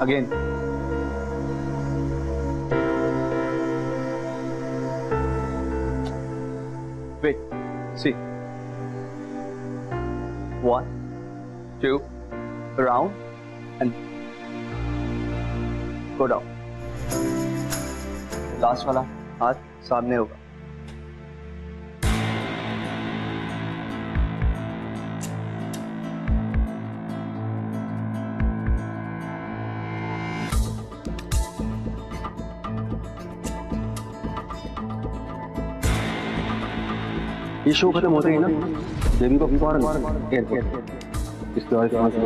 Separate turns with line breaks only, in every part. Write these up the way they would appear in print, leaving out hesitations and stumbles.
Again. Wait, see. 1 2 around and go down. Last वाला हाथ सामने होगा। ये शो खत्म होते ही ना बेबी को फौरन एयरपोर्ट इसके और कहां से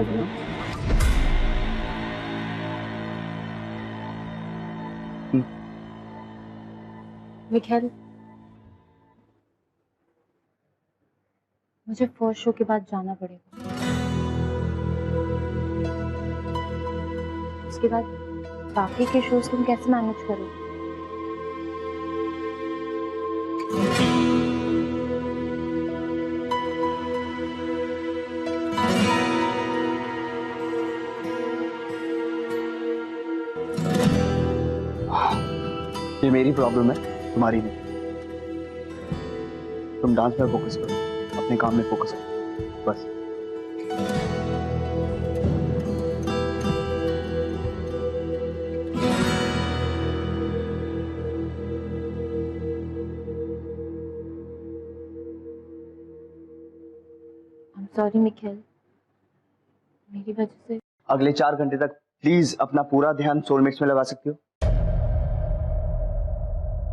मिखेल, मुझे फर्स्ट शो के बाद जाना पड़ेगा। उसके बाद बाकी के शोज तुम कैसे मैनेज करोगे?
ये मेरी प्रॉब्लम है, तुम्हारी नहीं। तुम डांस में फोकस करो, अपने काम में फोकस करो, बस।
I'm sorry मिखेल, मेरी वजह से।
अगले 4 घंटे तक प्लीज अपना पूरा ध्यान सोलमेट्स में लगा सकती हो?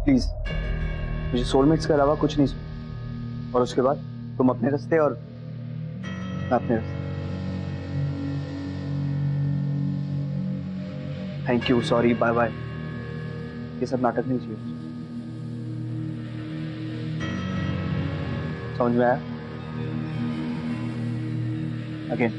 प्लीज, मुझे सोलमेट्स के अलावा कुछ नहीं सुन। और उसके बाद तुम अपने रास्ते और मैं अपने रास्ते। Thank you, sorry, bye bye, ये सब नाटक नहीं चाहिए। समझ में आया? अगेन।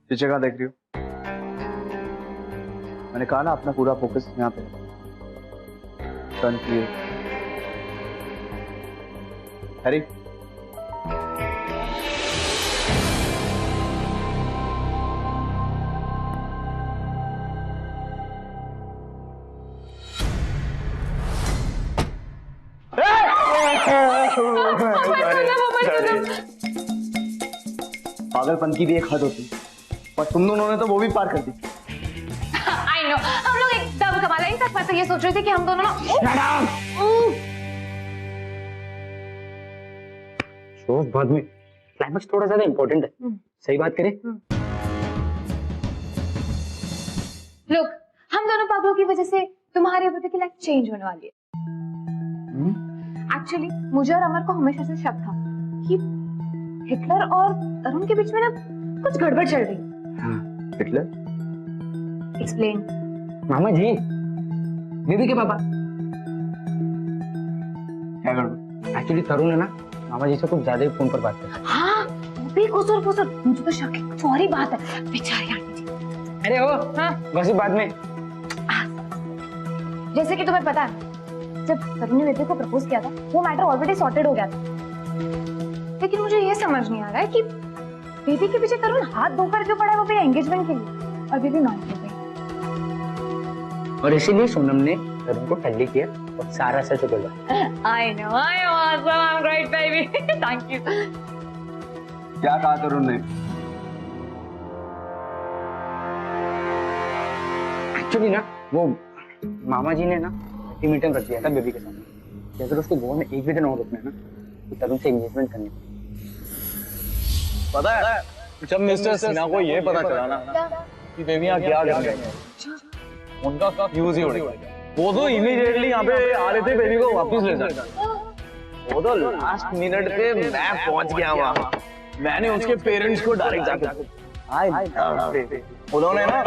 ये जगह देख रही हो? मैंने कहा ना अपना पूरा फोकस यहाँ पे। Turn clear. हरी, पागलपन की भी एक हद होती है, पर तुम दोनों ने तो वो भी पार कर दी।
I know, हम लोग एकदम कमाल है। इनफैक्ट मैं तो ये सोच रही थी कि हम दोनों ना
शो बाद में, क्लाइमेक्स थोड़ा ज्यादा इंपॉर्टेंट है। सही बात करें।
लोग, हम दोनों पागलों की वजह से तुम्हारी बेटे की लाइफ चेंज होने वाली है। एक्चुअली मुझे और अमर को हमेशा से शक था कि हिटलर और अरुण के बीच में ना कुछ गड़बड़ चल रही है।
हाँ, हिटलर?
एक्सप्लेन।
मामा जी, बेबी के पापा।
क्या गड़बड़?
एक्चुअली तरुण है ना मामा जी से कुछ ज्यादा ही फोन पर बात करता है।
हाँ, वो भी कुछ मुझे तो शक है, कुछ और ही बात है। बेचारी आंटी जी।
अरे ओ, हाँ, बस बाद में।
जैसे कि तुम्हें पता है, जब तरुण ने बेबी को प्रपोज किया था, वो मैटर ऑलरेडी सॉर्टेड हो गया था। लेकिन मुझे ये समझ नहीं आ रहा है कि बेबी के पीछे तरुण हाथ धोकर क्यों पड़ा है वो भी एंगेजमेंट के लिए। और बेबी मान हो गई।
और इसीलिए सोनम ने तरुण को ठंडी किया और सारा सच बोला।
I know, I'm awesome, I'm great baby. Thank you.
क्या कहा तरुण ने?
एक्चुअली ना वो मामा जी ने ना अल्टीमेटम रख दिया था बेबी के सामने कि अगर उसको गोवा में एक भी दिन और रुकना है ना तो तरुण से एंगेजमेंट करनी पड़ेगी।
पता है जब मिस्टर सिन्हा को ये पता चला ना कि बेबी यहाँ क्या कर रही है, उनका फ्यूज ही उड़ गया। वो तो इमीडिएटली यहाँ पे आ रहे थे बेबी को वापस ले जाने। वो तो लास्ट मिनट पे मैं पहुंच गया वहाँ। मैंने उसके पेरेंट्स को डायरेक्ट जाके उन्होंने ना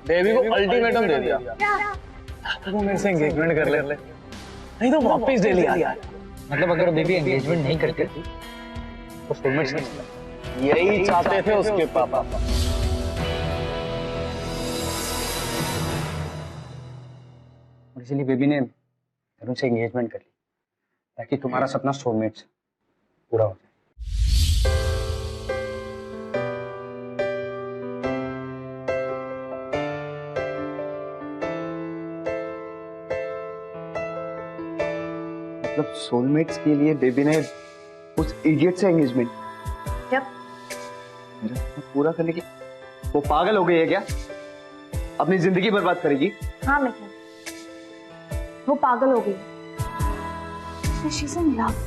बेबी को अल्टीमेटम दे दिया, वो मेरे से एंगेजमेंट कर ले नहीं तो वापस ले लिया।
मतलब अगर बेबी एंगेजमेंट नहीं करते तो सोलमेट्स नहीं।
यही चाहते थे उसके पापा।
और इसीलिए बेबी ने तरुण से एंगेजमेंट कर ली ताकि तुम्हारा सपना सोलमेट्स पूरा हो जाए।
मतलब सोलमेट्स के लिए बेबी ने उस इडियट से एंगेजमेंट
Yep.
मेरा सपना पूरा करने की? वो पागल हो गई है क्या? अपनी जिंदगी बर्बाद करेगी?
हाँ मिखिल, वो पागल हो गई। She's in love.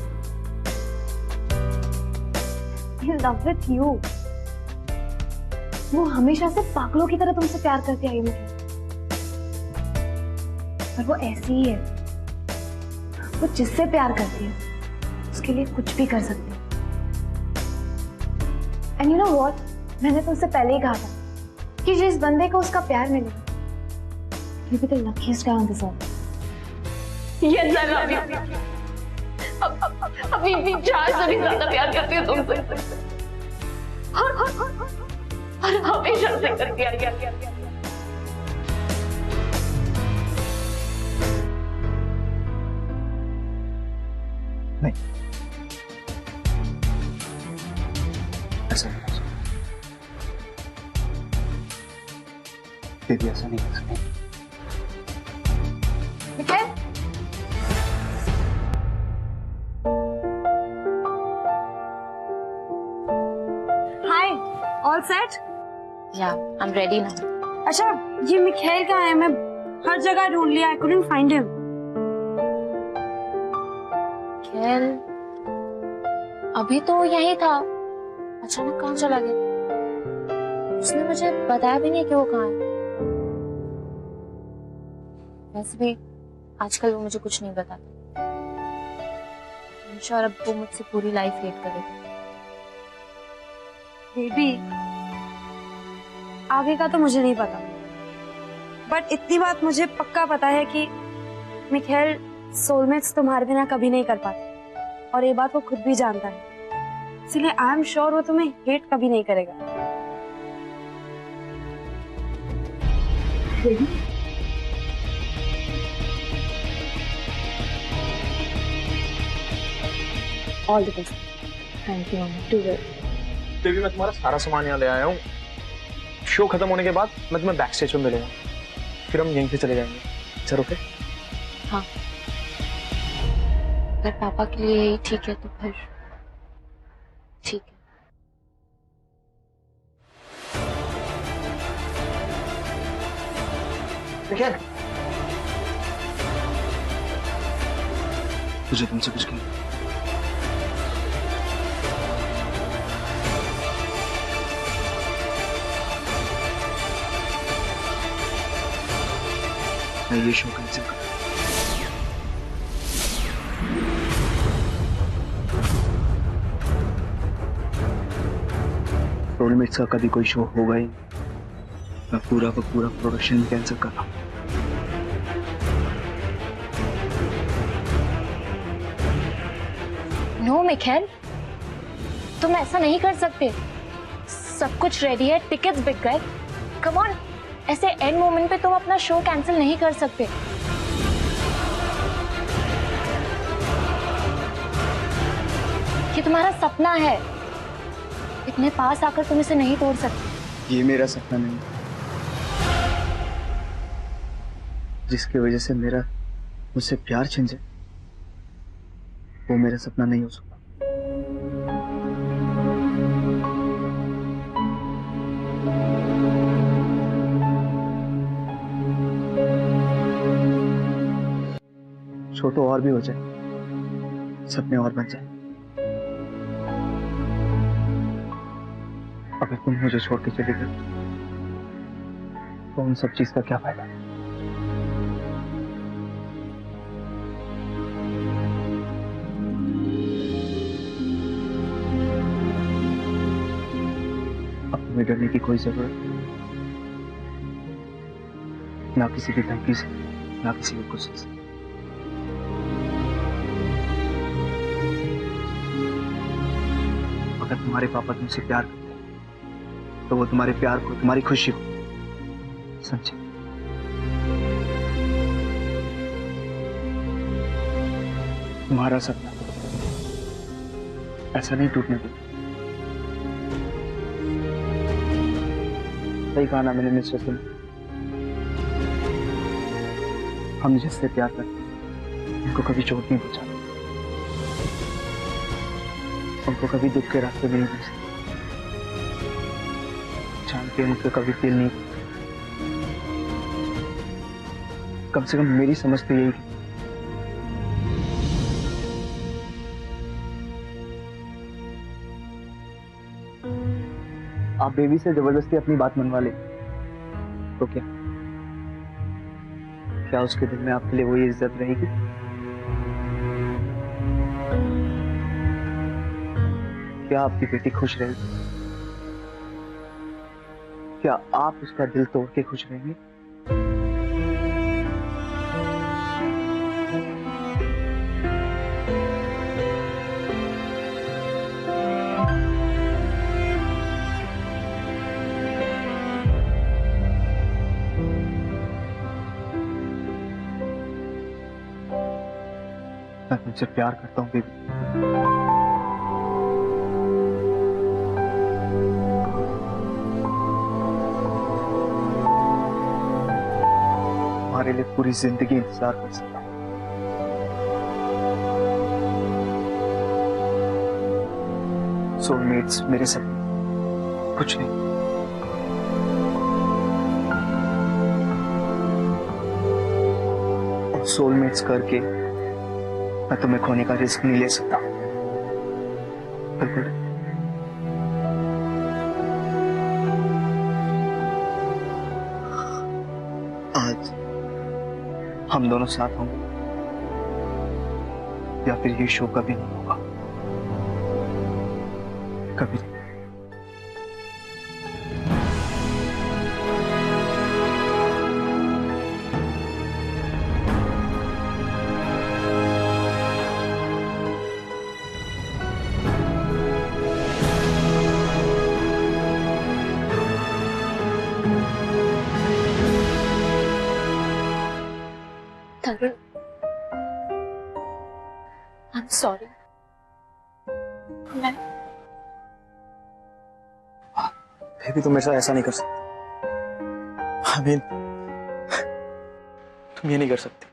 In love with you. वो हमेशा से पागलों की तरह तुमसे प्यार करती आई मिखिल, पर वो ऐसी ही है। वो जिससे प्यार करती है उसके लिए कुछ भी कर सकती है। एंड यू नो व्हाट, मैंने तुमसे पहले ही कहा था कि जिस बंदे को उसका प्यार मिलेगा, you be the luckiest guy on this earth.
Yes, I love you. अभी भी चार से भी ज्यादा प्यार करती हूँ तुमसे और हमेशा से करती आई।
नहीं, ऐसा नहीं हो सकता। बेबी ऐसा नहीं कर सकती।
Mikhil, hi, all set?
Yeah, I'm ready now.
अच्छा, ये मिखाइल कहाँ है? मैं हर जगह ढूंढ लिया, I couldn't find him.
खेल अभी तो यही था, अचानक कहाँ चला गया? उसने मुझे बताया भी नहीं कि वो कहाँ है। वैसे भी आजकल वो मुझे कुछ नहीं बताता। I'm sure अब वो मुझसे पूरी लाइफ हेट करेगा।
बेबी, आगे का तो मुझे नहीं पता, बट इतनी बात मुझे पक्का पता है कि मिखाइल सोलमेट्स तुम्हारे बिना कभी नहीं कर पाता, और ये बात वो खुद भी जानता है। इसलिए आई एम श्योर वो तुम्हें हेट कभी नहीं करेगा।
All the best. Thank you mummy, do well.
Baby मैं तुम्हारा सारा सामान यहाँ ले आया हूँ। शो खत्म होने के बाद मैं तुम्हें बैक स्टेज पे मिलूंगा, फिर हम यहीं से चले जाएंगे। Sir okay?
हाँ, अगर पापा के लिए यही ठीक है तो फिर ठीक है।
मुझे तुमसे कुछ कहना। मैं ये शो कैंसिल कर। सोलमेट्स का कभी कोई शो होगा ही, मैं पूरा का पूरा प्रोडक्शन कैंसिल कर रहा हूँ।
नो मिखाइल, तुम ऐसा नहीं कर सकते। सब कुछ रेडी है, टिकट्स बिक गए। कम ऑन, ऐसे एंड मोमेंट पे तुम अपना शो कैंसिल नहीं कर सकते। ये तुम्हारा सपना है, इतने पास आकर तुम इसे नहीं तोड़ सकते।
ये मेरा सपना नहीं, जिसकी वजह से मेरा मुझसे प्यार छिन जाए, वो मेरा सपना नहीं हो सकता। छोटो और भी हो जाए, सपने और बन जाए। अगर तुम मुझे छोड़ के चले गए तो उन सब चीज का क्या फायदा? अब तुम्हें डरने की कोई जरूरत नहीं, ना किसी की धमकी से, ना किसी के गुस्से से। अगर तुम्हारे पापा तुमसे प्यार करते तो वो तुम्हारे प्यार को, तुम्हारी खुशी को समझे। तुम्हारा सपना ऐसा नहीं टूटने दो। सही कहा ना मैंने मिस्टर सिंह, हम जिससे प्यार करते हैं उनको कभी चोट नहीं पहुंचाते, उनको कभी दुख के रास्ते में नहीं भेजते, जान के उनको कभी फील नहीं। कम से कम मेरी समझ तो यही। आप बेबी से जबरदस्ती अपनी बात मनवा ले तो क्या उसके दिल में आपके लिए वही इज्जत रहेगी? क्या आपकी बेटी खुश रहेगी? क्या आप उसका दिल तोड़ के खुश रहेंगे? मैं तुमसे प्यार करता हूं बेबी। तुम्हारे लिए पूरी जिंदगी इंतजार कर सकता हूं। सोलमेट्स मेरे सपने कुछ नहीं। और सोलमेट्स करके मैं तुम्हें खोने का रिस्क नहीं ले सकता। बिल्कुल। आज हम दोनों साथ होंगे या फिर ये शो कभी नहीं होगा, कभी नहीं।
तरुण, I'm sorry. मैं
बेबी तुम मेरे साथ ऐसा नहीं कर सकती। I mean, तुम ये नहीं कर सकती।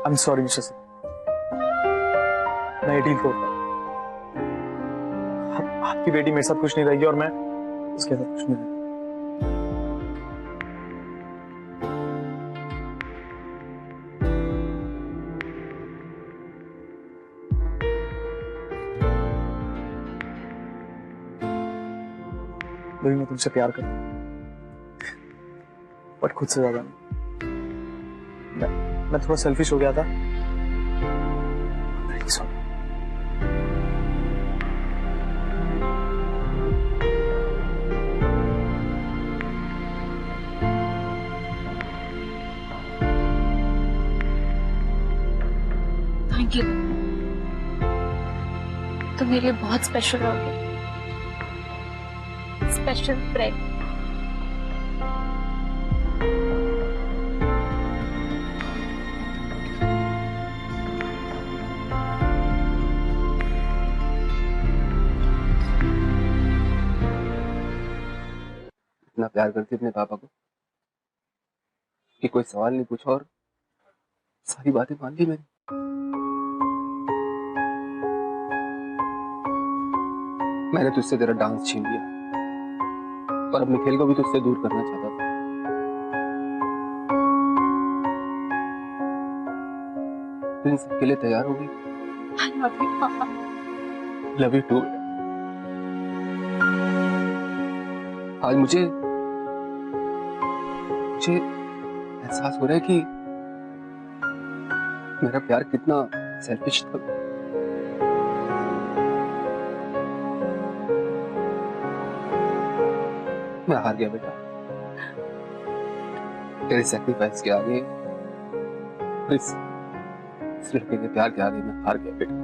I'm sorry मिस्टर सिंह, मैं ये डील तोड़ता हूँ। आपकी बेटी मेरे साथ खुश नहीं रहेगी और मैं उसके साथ खुश नहीं रहेगी। बेबी मैं तुमसे प्यार करता हूँ, बट खुद से ज्यादा नहीं। मैं थोड़ा सेल्फिश हो गया था। Sorry.
Thank you. तुम मेरे लिए बहुत स्पेशल रहोगे, स्पेशल फ्रेंड।
इतना प्यार करती अपने पापा को कि कोई सवाल नहीं पूछा और सारी बातें मान ली मैंने। मैंने तुझसे तेरा डांस छीन लिया और अब निखिल को भी तुझसे दूर करना चाहता था। तू इन सबके लिए तैयार हो गई? Love you too. आज मुझे एहसास हो रहा है कि मेरा प्यार कितना सेल्फिश था। मैं हार गया बेटा, तेरे सैक्रिफाइस के आगे, इस लड़के के प्यार के आगे मैं हार गया बेटा।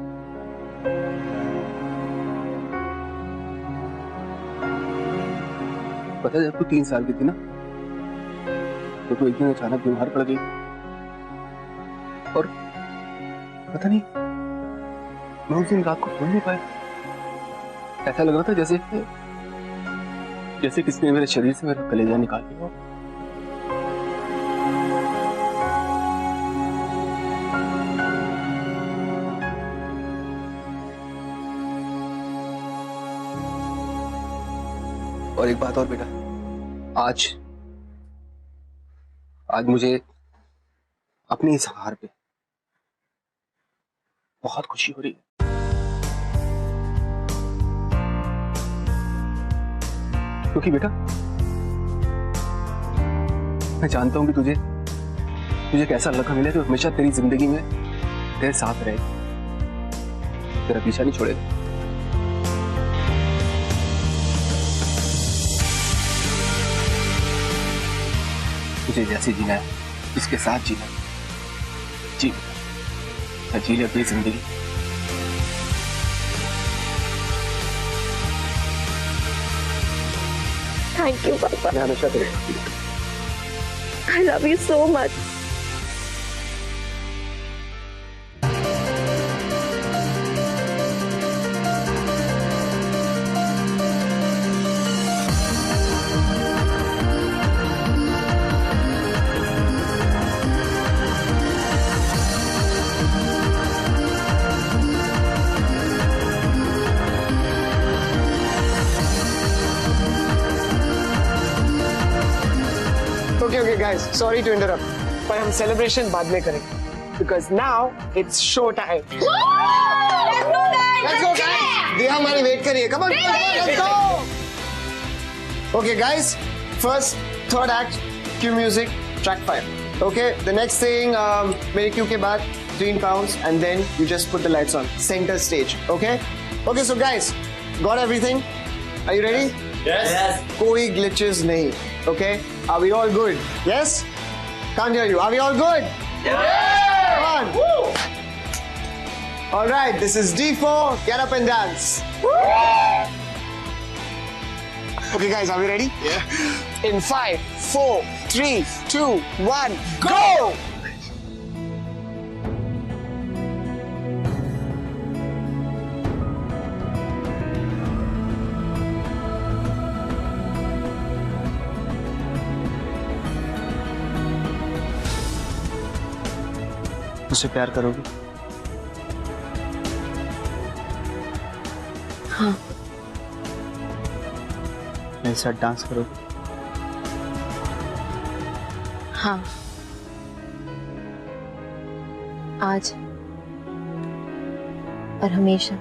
पता है जब तू 3 साल की थी ना, तो तू एक दिन अचानक बीमार पड़ गई और पता नहीं मैं उस दिन रात को सो नहीं पाया। ऐसा लग रहा था जैसे किसी ने मेरे शरीर से मेरा कलेजा निकाल लिया हो। और एक बात और बेटा, आज मुझे अपनी इस हार पे बहुत खुशी हो रही है। क्योंकि बेटा मैं जानता हूं कि तुझे कैसा लड़का मिले तो हमेशा तेरी जिंदगी में तेरे साथ रहे, तेरा पीछा नहीं छोड़ेगा। तुझे जैसे जीना है इसके साथ जीना, जी ले अपनी जिंदगी।
थैंक यू पापा,
मैं हमेशा तेरे
I love you so much.
Okay, guys, sorry to interrupt, पर हम celebration बाद में करेंगे, because now it's show time. Let's go, guys. दिया हमारी वेट करिए. Come on, let's go. Okay, guys, first, third act, cue music, track 5. Okay, the next thing, मेरे cue के बाद 3 counts, and then you just put the lights on. Center stage. Okay? Okay, so guys, got everything? Are you ready? Yes. कोई glitches नहीं. Okay? Are we all good? Yes? Can't hear you. Are we all good? Yeah! Come on. Woo! All right, this is D4. Get up and dance. Woo! Okay, guys, are we ready? Yeah. In 5, 4, 3, 2, 1, go!
मुझसे प्यार करोगी?
हाँ।
मेरे साथ dance करोगी?
हाँ। आज और हमेशा।